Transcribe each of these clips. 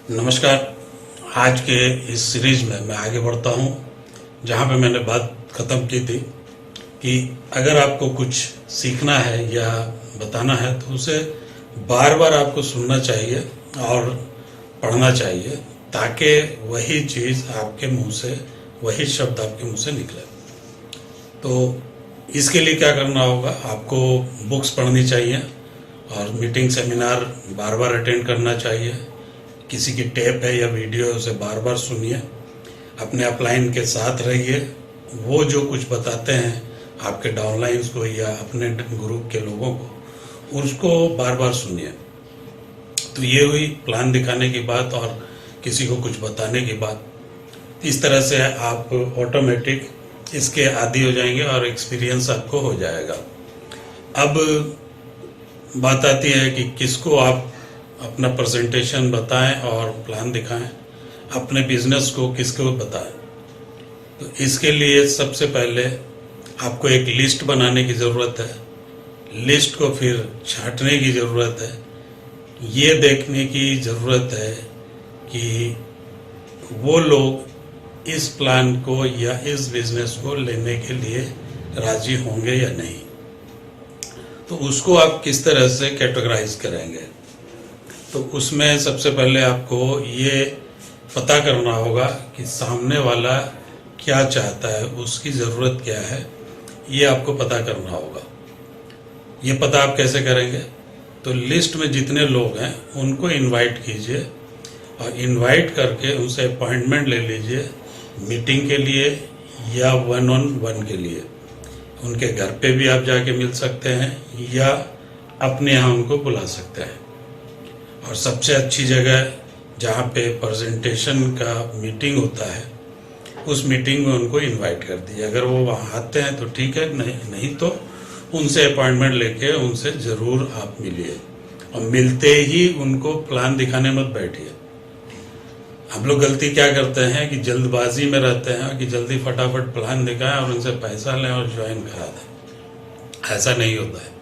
नमस्कार। आज के इस सीरीज में मैं आगे बढ़ता हूं जहां पे मैंने बात ख़त्म की थी कि अगर आपको कुछ सीखना है या बताना है तो उसे बार बार आपको सुनना चाहिए और पढ़ना चाहिए ताकि वही चीज़ आपके मुंह से, वही शब्द आपके मुंह से निकले। तो इसके लिए क्या करना होगा, आपको बुक्स पढ़नी चाहिए और मीटिंग सेमिनार बार बार अटेंड करना चाहिए। किसी की टेप है या वीडियो है उसे बार बार सुनिए, अपने अपलाइन के साथ रहिए, वो जो कुछ बताते हैं आपके डाउनलाइंस को या अपने ग्रुप के लोगों को, उसको बार बार सुनिए। तो ये हुई प्लान दिखाने की बात और किसी को कुछ बताने की बात। इस तरह से आप ऑटोमेटिक इसके आदी हो जाएंगे और एक्सपीरियंस आपको हो जाएगा। अब बात आती है कि किसको आप अपना प्रेजेंटेशन बताएं और प्लान दिखाएं, अपने बिजनेस को किसको बताएं। तो इसके लिए सबसे पहले आपको एक लिस्ट बनाने की ज़रूरत है। लिस्ट को फिर छांटने की ज़रूरत है। ये देखने की ज़रूरत है कि वो लोग इस प्लान को या इस बिजनेस को लेने के लिए राजी होंगे या नहीं। तो उसको आप किस तरह से कैटेगराइज करेंगे, तो उसमें सबसे पहले आपको ये पता करना होगा कि सामने वाला क्या चाहता है, उसकी ज़रूरत क्या है, ये आपको पता करना होगा। ये पता आप कैसे करेंगे, तो लिस्ट में जितने लोग हैं उनको इनवाइट कीजिए और इनवाइट करके उनसे अपॉइंटमेंट ले लीजिए मीटिंग के लिए या 1-on-1 के लिए। उनके घर पे भी आप जाके मिल सकते हैं या अपने यहाँ उनको बुला सकते हैं। और सबसे अच्छी जगह जहाँ पे प्रेजेंटेशन का मीटिंग होता है, उस मीटिंग में उनको इनवाइट कर दीजिए। अगर वो वहाँ आते हैं तो ठीक है, नहीं तो उनसे अपॉइंटमेंट लेके उनसे ज़रूर आप मिलिए और मिलते ही उनको प्लान दिखाने मत बैठिए। हम लोग गलती क्या करते हैं कि जल्दबाजी में रहते हैं कि जल्दी फटाफट प्लान दिखाएं और उनसे पैसा लें और ज्वाइन करा दें। ऐसा नहीं होता है।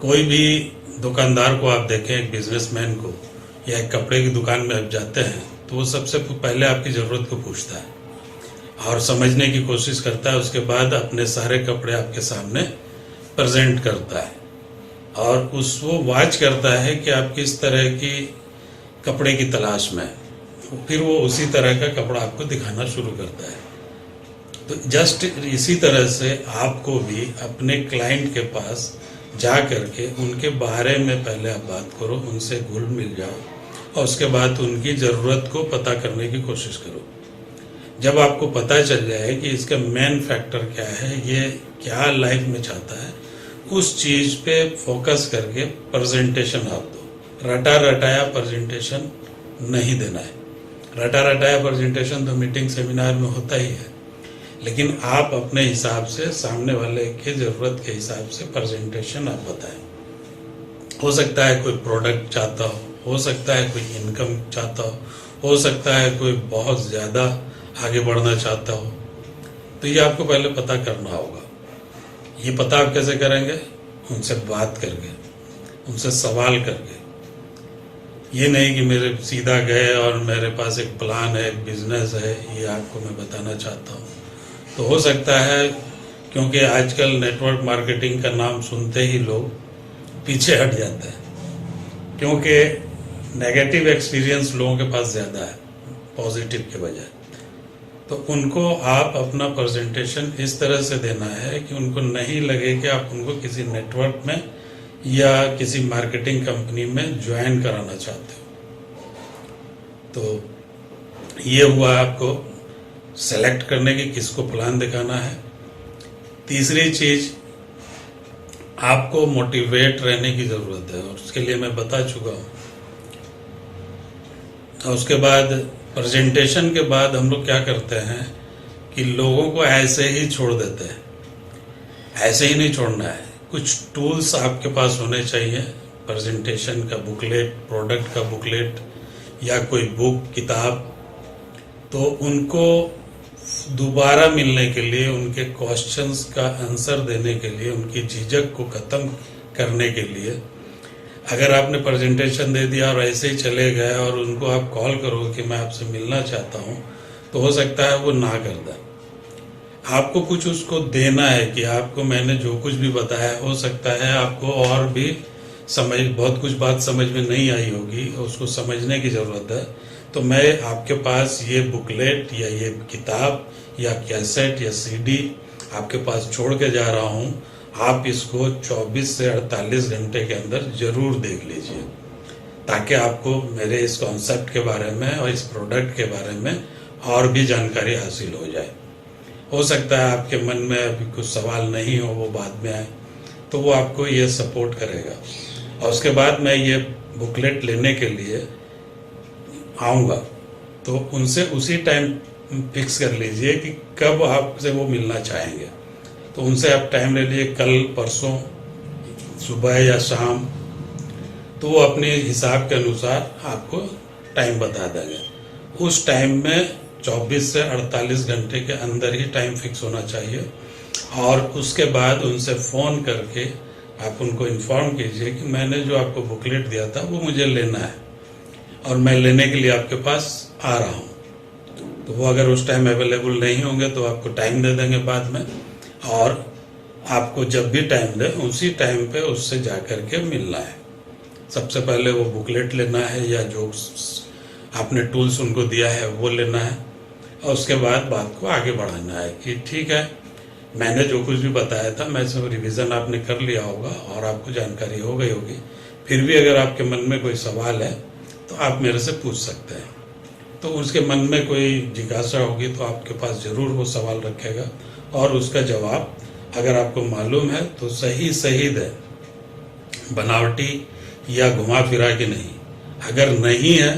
कोई भी दुकानदार को आप देखें, एक बिजनेसमैन को या एक कपड़े की दुकान में आप जाते हैं तो वो सबसे पहले आपकी ज़रूरत को पूछता है और समझने की कोशिश करता है। उसके बाद अपने सारे कपड़े आपके सामने प्रेजेंट करता है और वो वाच करता है कि आप किस तरह की कपड़े की तलाश में है। फिर वो उसी तरह का कपड़ा आपको दिखाना शुरू करता है। तो जस्ट इसी तरह से आपको भी अपने क्लाइंट के पास जा करके उनके बारे में पहले आप बात करो, उनसे घुल मिल जाओ और उसके बाद उनकी ज़रूरत को पता करने की कोशिश करो। जब आपको पता चल जाए कि इसका मेन फैक्टर क्या है, ये क्या लाइफ में चाहता है, उस चीज़ पे फोकस करके प्रेजेंटेशन आप दो। रटा रटाया प्रेजेंटेशन नहीं देना है। रटा रटाया प्रेजेंटेशन तो मीटिंग सेमिनार में होता ही है, लेकिन आप अपने हिसाब से सामने वाले के ज़रूरत के हिसाब से प्रेजेंटेशन आप बताएं। हो सकता है कोई प्रोडक्ट चाहता हो सकता है कोई इनकम चाहता हो सकता है कोई बहुत ज़्यादा आगे बढ़ना चाहता हो। तो ये आपको पहले पता करना होगा। ये पता आप कैसे करेंगे, उनसे बात करके, उनसे सवाल करके। ये नहीं कि मेरे सीधा गए और मेरे पास एक प्लान है, एक बिजनेस है, ये आपको मैं बताना चाहता हूँ। तो हो सकता है, क्योंकि आजकल नेटवर्क मार्केटिंग का नाम सुनते ही लोग पीछे हट जाते हैं, क्योंकि नेगेटिव एक्सपीरियंस लोगों के पास ज़्यादा है पॉजिटिव के बजाय। तो उनको आप अपना प्रेजेंटेशन इस तरह से देना है कि उनको नहीं लगे कि आप उनको किसी नेटवर्क में या किसी मार्केटिंग कंपनी में ज्वाइन कराना चाहते हो। तो ये हुआ आपको सेलेक्ट करने की किसको प्लान दिखाना है। तीसरी चीज, आपको मोटिवेट रहने की ज़रूरत है और उसके लिए मैं बता चुका हूँ। और उसके बाद प्रेजेंटेशन के बाद हम लोग क्या करते हैं कि लोगों को ऐसे ही छोड़ देते हैं। ऐसे ही नहीं छोड़ना है, कुछ टूल्स आपके पास होने चाहिए। प्रेजेंटेशन का बुकलेट, प्रोडक्ट का बुकलेट या कोई बुक, किताब। तो उनको दोबारा मिलने के लिए, उनके क्वेश्चंस का आंसर देने के लिए, उनकी झिझक को ख़त्म करने के लिए अगर आपने प्रेजेंटेशन दे दिया और ऐसे ही चले गए और उनको आप कॉल करो कि मैं आपसे मिलना चाहता हूँ, तो हो सकता है वो ना कर दे। आपको कुछ उसको देना है कि आपको मैंने जो कुछ भी बताया, हो सकता है आपको और भी बहुत कुछ बात समझ में नहीं आई होगी, उसको समझने की ज़रूरत है। तो मैं आपके पास ये बुकलेट या ये किताब या कैसेट या सीडी आपके पास छोड़ के जा रहा हूँ। आप इसको 24 से 48 घंटे के अंदर ज़रूर देख लीजिए, ताकि आपको मेरे इस कॉन्सेप्ट के बारे में और इस प्रोडक्ट के बारे में और भी जानकारी हासिल हो जाए। हो सकता है आपके मन में अभी कुछ सवाल नहीं हो, वो बाद में आए, तो वो आपको ये सपोर्ट करेगा। और उसके बाद मैं ये बुकलेट लेने के लिए आऊँगा, तो उनसे उसी टाइम फिक्स कर लीजिए कि कब आपसे वो मिलना चाहेंगे। तो उनसे आप टाइम ले लीजिए, कल, परसों, सुबह या शाम, तो वो अपने हिसाब के अनुसार आपको टाइम बता देंगे। उस टाइम में 24 से 48 घंटे के अंदर ही टाइम फिक्स होना चाहिए। और उसके बाद उनसे फ़ोन करके आप उनको इन्फॉर्म कीजिए कि मैंने जो आपको बुकलेट दिया था वो मुझे लेना है और मैं लेने के लिए आपके पास आ रहा हूँ। तो वो अगर उस टाइम अवेलेबल नहीं होंगे तो आपको टाइम दे देंगे बाद में, और आपको जब भी टाइम दे उसी टाइम पे उससे जा कर के मिलना है। सबसे पहले वो बुकलेट लेना है या जो आपने टूल्स उनको दिया है वो लेना है, और उसके बाद बात को आगे बढ़ाना है कि ठीक है, मैंने जो कुछ भी बताया था मैं सब रिवीजन आपने कर लिया होगा और आपको जानकारी हो गई होगी। फिर भी अगर आपके मन में कोई सवाल है तो आप मेरे से पूछ सकते हैं। तो उसके मन में कोई जिज्ञासा होगी तो आपके पास ज़रूर वो सवाल रखेगा, और उसका जवाब अगर आपको मालूम है तो सही सही दे, बनावटी या घुमा फिरा के नहीं। अगर नहीं है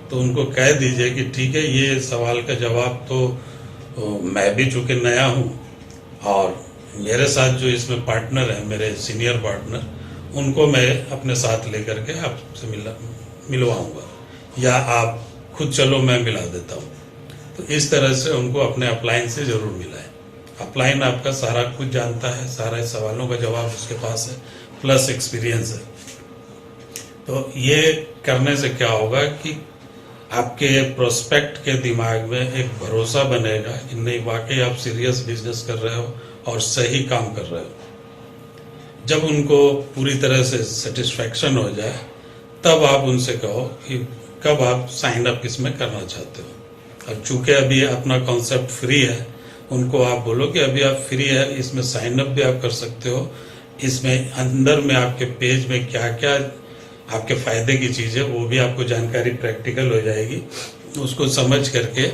तो उनको कह दीजिए कि ठीक है, ये सवाल का जवाब तो मैं भी चूँकि नया हूँ और मेरे साथ जो इसमें पार्टनर है, मेरे सीनियर पार्टनर, उनको मैं अपने साथ लेकर के आपसे मिलवाऊंगा, या आप खुद चलो मैं मिला देता हूँ। तो इस तरह से उनको अपने अपलाइन से ज़रूर मिलाएं। अपलाइन आपका सारा कुछ जानता है, सारे सवालों का जवाब उसके पास है, प्लस एक्सपीरियंस है। तो ये करने से क्या होगा कि आपके प्रोस्पेक्ट के दिमाग में एक भरोसा बनेगा कि नहीं, वाकई आप सीरियस बिजनेस कर रहे हो और सही काम कर रहे हो। जब उनको पूरी तरह से सेटिस्फैक्शन हो जाए तब आप उनसे कहो कि कब आप साइन अप इसमें करना चाहते हो। और चूंकि अभी अपना कॉन्सेप्ट फ्री है, उनको आप बोलो कि अभी आप फ्री है, इसमें साइन अप भी आप कर सकते हो। इसमें अंदर में आपके पेज में क्या क्या आपके फ़ायदे की चीज़ है वो भी आपको जानकारी प्रैक्टिकल हो जाएगी। उसको समझ करके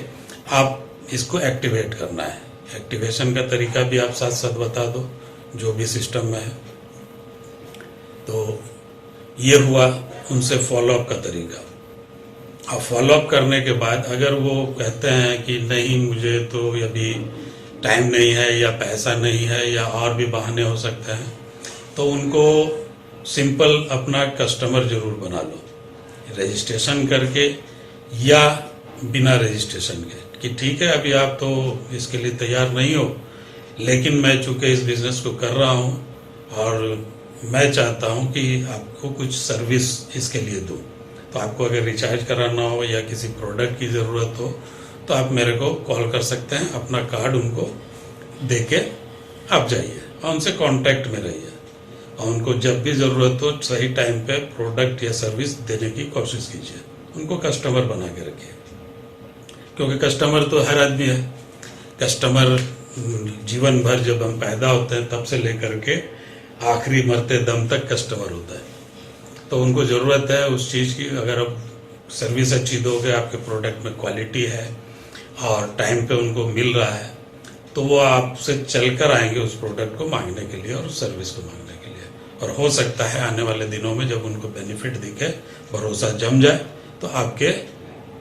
आप इसको एक्टिवेट करना है। एक्टिवेशन का तरीका भी आप साथ साथ बता दो, जो भी सिस्टम में है। तो ये हुआ उनसे फॉलोअप का तरीका। अब फॉलोअप करने के बाद अगर वो कहते हैं कि नहीं, मुझे तो अभी टाइम नहीं है या पैसा नहीं है या और भी बहाने हो सकते हैं, तो उनको सिंपल अपना कस्टमर जरूर बना लो, रजिस्ट्रेशन करके या बिना रजिस्ट्रेशन के, कि ठीक है अभी आप तो इसके लिए तैयार नहीं हो, लेकिन मैं चूँकि इस बिज़नेस को कर रहा हूँ और मैं चाहता हूँ कि आपको कुछ सर्विस इसके लिए दूँ। तो आपको अगर रिचार्ज कराना हो या किसी प्रोडक्ट की ज़रूरत हो तो आप मेरे को कॉल कर सकते हैं, अपना कार्ड उनको दे के आप जाइए और उनसे कांटेक्ट में रहिए, और उनको जब भी ज़रूरत हो सही टाइम पे प्रोडक्ट या सर्विस देने की कोशिश कीजिए। उनको कस्टमर बना के रखिए, क्योंकि कस्टमर तो हर आदमी है। कस्टमर जीवन भर जब हम पैदा होते हैं तब से लेकर के आखिरी मरते दम तक कस्टमर होता है। तो उनको ज़रूरत है उस चीज़ की। अगर आप सर्विस अच्छी दोगे, आपके प्रोडक्ट में क्वालिटी है और टाइम पे उनको मिल रहा है, तो वो आपसे चलकर आएंगे उस प्रोडक्ट को मांगने के लिए और सर्विस को मांगने के लिए। और हो सकता है आने वाले दिनों में जब उनको बेनिफिट दिखे, भरोसा जम जाए, तो आपके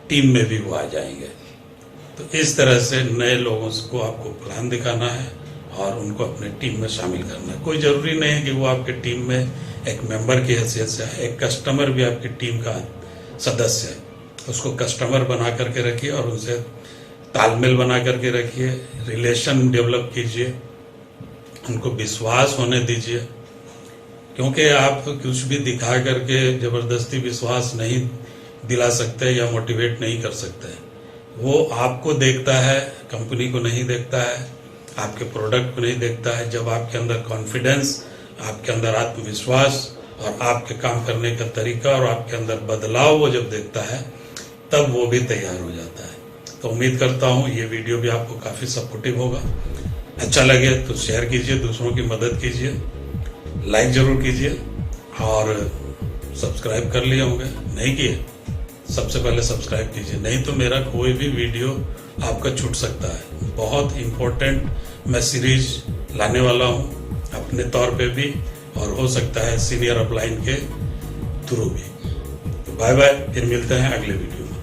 टीम में भी वो आ जाएंगे। तो इस तरह से नए लोगों को आपको प्लान दिखाना है और उनको अपने टीम में शामिल करना है। कोई ज़रूरी नहीं है कि वो आपके टीम में एक मेंबर की हैसियत से है, एक कस्टमर भी आपकी टीम का सदस्य है, उसको कस्टमर बना करके रखिए और उनसे तालमेल बना करके रखिए, रिलेशन डेवलप कीजिए, उनको विश्वास होने दीजिए। क्योंकि आप कुछ भी दिखा करके जबरदस्ती विश्वास नहीं दिला सकते या मोटिवेट नहीं कर सकते। वो आपको देखता है, कंपनी को नहीं देखता है, आपके प्रोडक्ट को नहीं देखता है। जब आपके अंदर कॉन्फिडेंस, आपके अंदर आत्मविश्वास और आपके काम करने का तरीका और आपके अंदर बदलाव वो जब देखता है, तब वो भी तैयार हो जाता है। तो उम्मीद करता हूँ ये वीडियो भी आपको काफ़ी सपोर्टिव होगा। अच्छा लगे तो शेयर कीजिए, दूसरों की मदद कीजिए, लाइक जरूर कीजिए और सब्सक्राइब कर लिए होंगे, नहीं किए सबसे पहले सब्सक्राइब कीजिए, नहीं तो मेरा कोई भी वीडियो आपका छूट सकता है। बहुत इम्पोर्टेंट मैं सीरीज लाने वाला हूँ अपने तौर पे भी, और हो सकता है सीनियर अपलाइन के थ्रू भी। तो बाय बाय, फिर मिलते हैं अगले वीडियो में।